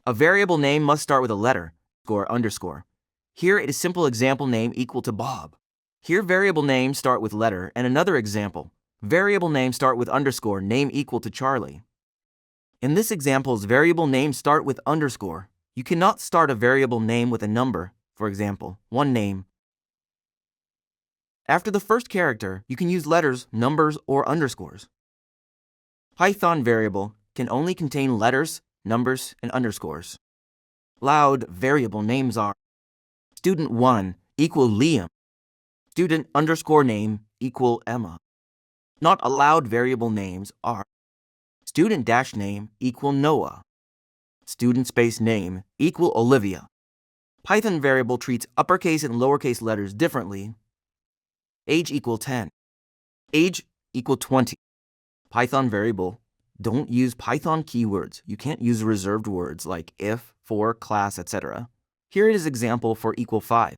A variable name must start with a letter, or underscore. Here it is simple example name equal to Bob. Here variable names start with letter, and another example. Variable names start with underscore, name equal to Charlie. In this example's variable names start with underscore. You cannot start a variable name with a number, for example, one name. After the first character, you can use letters, numbers, or underscores. Python variable can only contain letters, numbers, and underscores. Allowed variable names are student1 equal Liam, student underscore name equal Emma. Not allowed variable names are student dash name equal Noah, student space name equal Olivia. Python variable treats uppercase and lowercase letters differently. Age equal 10, age equal 20. Python variable, don't use Python keywords. You can't use reserved words like if, for, class, etc. Here is example for equal 5.